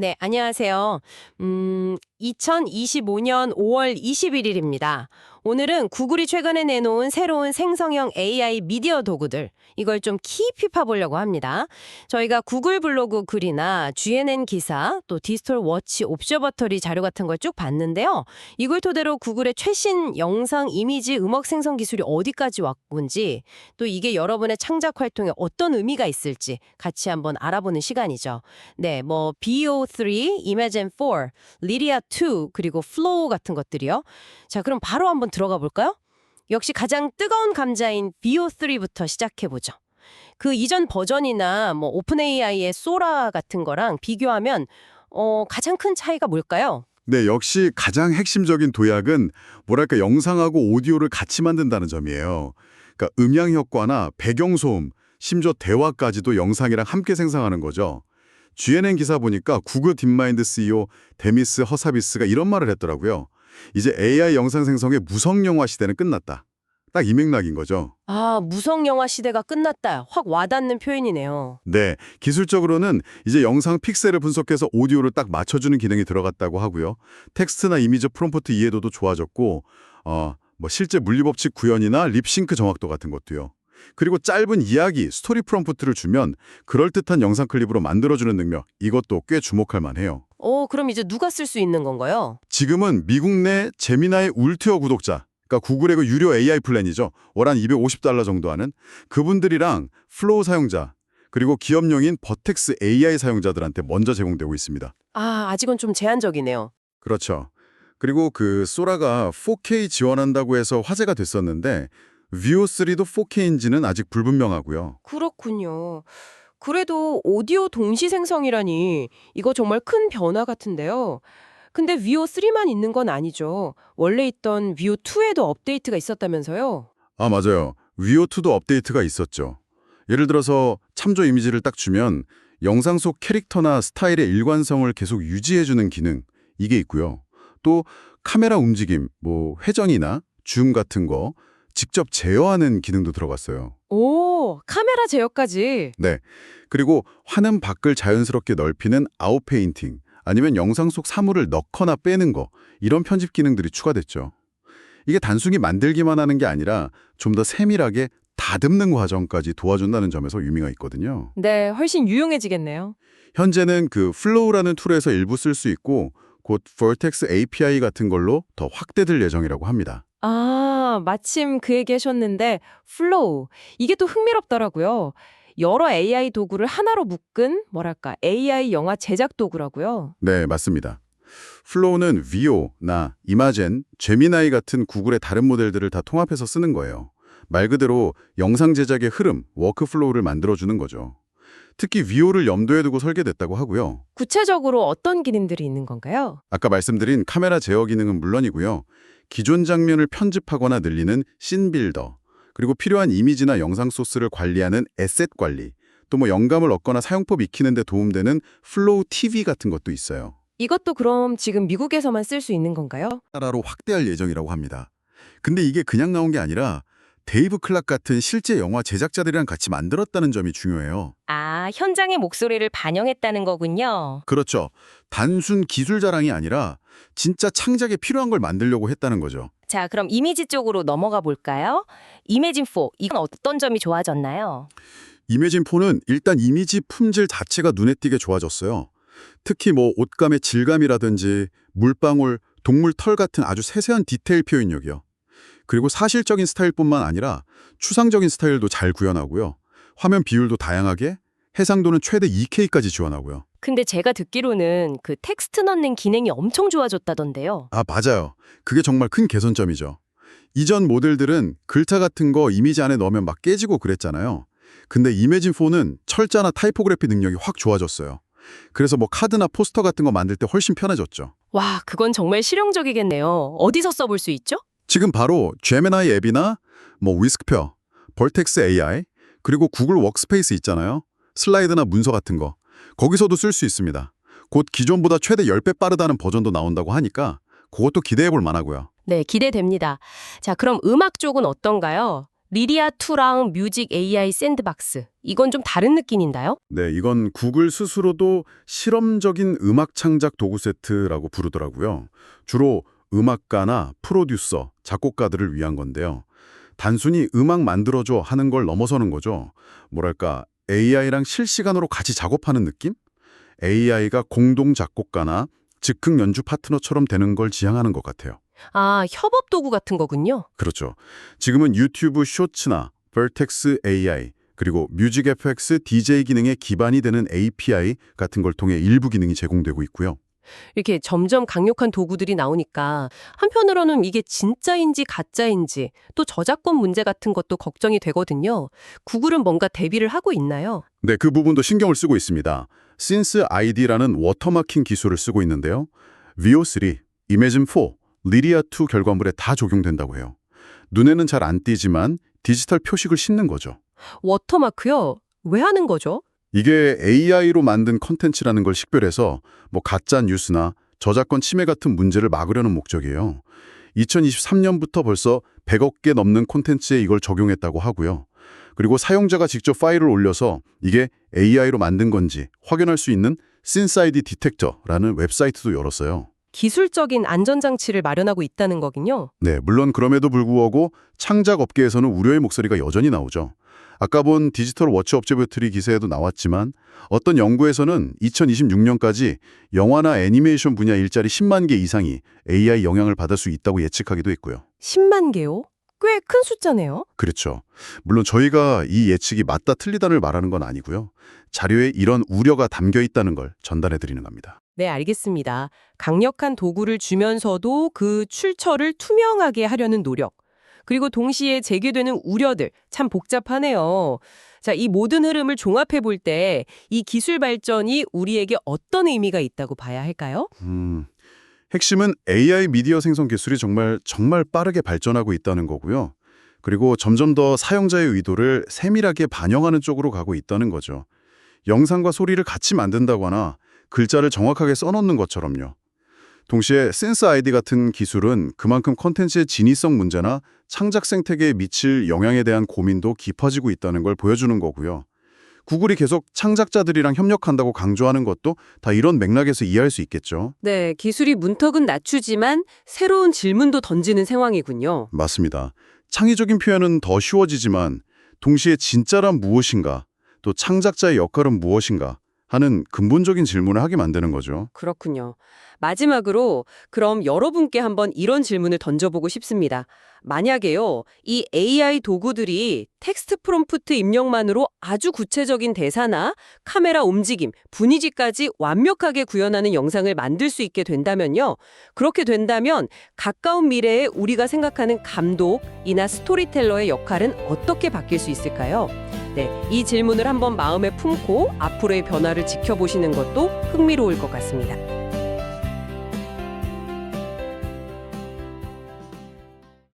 네, 안녕하세요. 2025년 5월 21일입니다. 오늘은 구글이 최근에 내놓은 새로운 생성형 AI 미디어 도구들, 이걸 좀 깊이 파보려고 합니다. 저희가 구글 블로그 글이나 GNN 기사, 또 디지털 워치 옵저버터리 자료 같은 걸 쭉 봤는데요. 이걸 토대로 구글의 최신 영상, 이미지, 음악 생성 기술이 어디까지 왔건지, 또 이게 여러분의 창작 활동에 어떤 의미가 있을지 같이 한번 알아보는 시간이죠. 네, 뭐 BO3, Imagen4, Lyria2, 그리고 Flow 같은 것들이요. 자, 그럼 바로 한번 들어가 볼까요? 역시 가장 뜨거운 감자인 BO3부터 시작해보죠. 그 이전 버전이나 뭐 오픈 AI의 소라 같은 거랑 비교하면 가장 큰 차이가 뭘까요? 네, 역시 가장 핵심적인 도약은 뭐랄까 영상하고 오디오를 같이 만든다는 점이에요. 그러니까 음향 효과나 배경소음, 심지어 대화까지도 영상이랑 함께 생성하는 거죠. GNN 기사 보니까 구글 딥마인드 CEO 데미스 허사비스가 이런 말을 했더라고요. 이제 AI 영상 생성의 무성 영화 시대는 끝났다. 딱 이 맥락인 거죠. 아, 무성 영화 시대가 끝났다. 확 와닿는 표현이네요. 네, 기술적으로는 이제 영상 픽셀을 분석해서 오디오를 딱 맞춰주는 기능이 들어갔다고 하고요. 텍스트나 이미지 프롬프트 이해도도 좋아졌고 뭐 실제 물리법칙 구현이나 립싱크 정확도 같은 것도요. 그리고 짧은 이야기, 스토리 프롬프트를 주면 그럴듯한 영상 클립으로 만들어주는 능력, 이것도 꽤 주목할 만해요. 그럼 이제 누가 쓸 수 있는 건가요? 지금은 미국 내 제미나이 울티어 구독자, 그러니까 구글의 그 유료 AI 플랜이죠. 월 한 $250 정도 하는 그분들이랑 플로우 사용자, 그리고 기업용인 버텍스 AI 사용자들한테 먼저 제공되고 있습니다. 아, 아직은 좀 제한적이네요. 그렇죠. 그리고 그 소라가 4K 지원한다고 해서 화제가 됐었는데 VO3도 4K인지는 아직 불분명하고요. 그렇군요. 그래도 오디오 동시 생성이라니 이거 정말 큰 변화 같은데요. 근데 VO3만 있는 건 아니죠. 원래 있던 VO2에도 업데이트가 있었다면서요? 아, 맞아요. VO2도 업데이트가 있었죠. 예를 들어서 참조 이미지를 딱 주면 영상 속 캐릭터나 스타일의 일관성을 계속 유지해주는 기능, 이게 있고요. 또 카메라 움직임, 뭐 회전이나 줌 같은 거 직접 제어하는 기능도 들어갔어요. 오, 카메라 제어까지. 네. 그리고 화면 밖을 자연스럽게 넓히는 아웃페인팅, 아니면 영상 속 사물을 넣거나 빼는 거, 이런 편집 기능들이 추가됐죠. 이게 단순히 만들기만 하는 게 아니라 좀 더 세밀하게 다듬는 과정까지 도와준다는 점에서 의미가 있거든요. 네, 훨씬 유용해지겠네요. 현재는 그 플로우라는 툴에서 일부 쓸 수 있고 곧 Vertex API 같은 걸로 더 확대될 예정이라고 합니다. 아, 마침 그 얘기 하셨는데 플로우. 이게 또 흥미롭더라고요. 여러 AI 도구를 하나로 묶은 뭐랄까 AI 영화 제작 도구라고요. 네, 맞습니다. 플로우는 VO나 이마젠, 제미나이 같은 구글의 다른 모델들을 다 통합해서 쓰는 거예요. 말 그대로 영상 제작의 흐름, 워크플로우를 만들어주는 거죠. 특히 VO를 염두에 두고 설계됐다고 하고요. 구체적으로 어떤 기능들이 있는 건가요? 아까 말씀드린 카메라 제어 기능은 물론이고요. 기존 장면을 편집하거나 늘리는 씬 빌더, 그리고 필요한 이미지나 영상 소스를 관리하는 에셋 관리, 또 뭐 영감을 얻거나 사용법 익히는 데 도움되는 플로우 TV 같은 것도 있어요. 이것도 그럼 지금 미국에서만 쓸 수 있는 건가요? 나라로 확대할 예정이라고 합니다. 근데 이게 그냥 나온 게 아니라 데이브 클락 같은 실제 영화 제작자들이랑 같이 만들었다는 점이 중요해요. 아, 현장의 목소리를 반영했다는 거군요. 그렇죠. 단순 기술 자랑이 아니라 진짜 창작에 필요한 걸 만들려고 했다는 거죠. 자, 그럼 이미지 쪽으로 넘어가 볼까요? 이매진4, 이건 어떤 점이 좋아졌나요? 이매진4는 일단 이미지 품질 자체가 눈에 띄게 좋아졌어요. 특히 뭐 옷감의 질감이라든지 물방울, 동물 털 같은 아주 세세한 디테일 표현력이요. 그리고 사실적인 스타일뿐만 아니라 추상적인 스타일도 잘 구현하고요. 화면 비율도 다양하게, 해상도는 최대 2K까지 지원하고요. 근데 제가 듣기로는 그 텍스트 넣는 기능이 엄청 좋아졌다던데요. 아, 맞아요. 그게 정말 큰 개선점이죠. 이전 모델들은 글자 같은 거 이미지 안에 넣으면 막 깨지고 그랬잖아요. 근데 이매진4는 철자나 타이포그래피 능력이 확 좋아졌어요. 그래서 뭐 카드나 포스터 같은 거 만들 때 훨씬 편해졌죠. 와, 그건 정말 실용적이겠네요. 어디서 써볼 수 있죠? 지금 바로 제미나이 앱이나 뭐 위스크표, 벌텍스 AI, 그리고 구글 워크스페이스 있잖아요. 슬라이드나 문서 같은 거. 거기서도 쓸 수 있습니다. 곧 기존보다 최대 10배 빠르다는 버전도 나온다고 하니까 그것도 기대해 볼 만하고요. 네, 기대됩니다. 자, 그럼 음악 쪽은 어떤가요? 리리아2랑 뮤직 AI 샌드박스. 이건 좀 다른 느낌인가요? 네, 이건 구글 스스로도 실험적인 음악 창작 도구 세트라고 부르더라고요. 주로 음악가나 프로듀서, 작곡가들을 위한 건데요. 단순히 음악 만들어줘 하는 걸 넘어서는 거죠. 뭐랄까, AI랑 실시간으로 같이 작업하는 느낌? AI가 공동 작곡가나 즉흥 연주 파트너처럼 되는 걸 지향하는 것 같아요. 아, 협업 도구 같은 거군요. 그렇죠. 지금은 유튜브 쇼츠나 vertex AI, 그리고 뮤직 FX DJ 기능에 기반이 되는 API 같은 걸 통해 일부 기능이 제공되고 있고요. 이렇게 점점 강력한 도구들이 나오니까 한편으로는 이게 진짜인지 가짜인지 또 저작권 문제 같은 것도 걱정이 되거든요. 구글은 뭔가 대비를 하고 있나요? 네, 그 부분도 신경을 쓰고 있습니다. Since ID라는 워터마킹 기술을 쓰고 있는데요. VO3, Imagen4, Lyria2 결과물에 다 적용된다고 해요. 눈에는 잘 안 띄지만 디지털 표식을 싣는 거죠. 워터마크요? 왜 하는 거죠? 이게 AI로 만든 컨텐츠라는 걸 식별해서 가짜 뉴스나 저작권 침해 같은 문제를 막으려는 목적이에요. 2023년부터 벌써 100억 개 넘는 콘텐츠에 이걸 적용했다고 하고요. 그리고 사용자가 직접 파일을 올려서 이게 AI로 만든 건지 확인할 수 있는 SenseID 디텍터라는 웹사이트도 열었어요. 기술적인 안전장치를 마련하고 있다는 거긴요. 네, 물론 그럼에도 불구하고 창작 업계에서는 우려의 목소리가 여전히 나오죠. 아까 본 디지털 워치 업저버터리 기사에도 나왔지만 어떤 연구에서는 2026년까지 영화나 애니메이션 분야 일자리 10만 개 이상이 AI 영향을 받을 수 있다고 예측하기도 했고요. 10만 개요? 꽤 큰 숫자네요. 그렇죠. 물론 저희가 이 예측이 맞다 틀리다를 말하는 건 아니고요. 자료에 이런 우려가 담겨 있다는 걸 전달해 드리는 겁니다. 네, 알겠습니다. 강력한 도구를 주면서도 그 출처를 투명하게 하려는 노력. 그리고 동시에 제기되는 우려들 참 복잡하네요. 자, 이 모든 흐름을 종합해 볼 때 이 기술 발전이 우리에게 어떤 의미가 있다고 봐야 할까요? 핵심은 AI 미디어 생성 기술이 정말 빠르게 발전하고 있다는 거고요. 그리고 점점 더 사용자의 의도를 세밀하게 반영하는 쪽으로 가고 있다는 거죠. 영상과 소리를 같이 만든다거나 글자를 정확하게 써놓는 것처럼요. 동시에 센스 아이디 같은 기술은 그만큼 콘텐츠의 진위성 문제나 창작 생태계에 미칠 영향에 대한 고민도 깊어지고 있다는 걸 보여주는 거고요. 구글이 계속 창작자들이랑 협력한다고 강조하는 것도 다 이런 맥락에서 이해할 수 있겠죠. 네, 기술이 문턱은 낮추지만 새로운 질문도 던지는 상황이군요. 맞습니다. 창의적인 표현은 더 쉬워지지만 동시에 진짜란 무엇인가, 또 창작자의 역할은 무엇인가 하는 근본적인 질문을 하게 만드는 거죠. 그렇군요. 마지막으로 그럼 여러분께 한번 이런 질문을 던져보고 싶습니다. 만약에요, 이 AI 도구들이 텍스트 프롬프트 입력만으로 아주 구체적인 대사나 카메라 움직임, 분위기까지 완벽하게 구현하는 영상을 만들 수 있게 된다면요. 그렇게 된다면 가까운 미래에 우리가 생각하는 감독이나 스토리텔러의 역할은 어떻게 바뀔 수 있을까요? 네, 이 질문을 한번 마음에 품고 앞으로의 변화를 지켜보시는 것도 흥미로울 것 같습니다.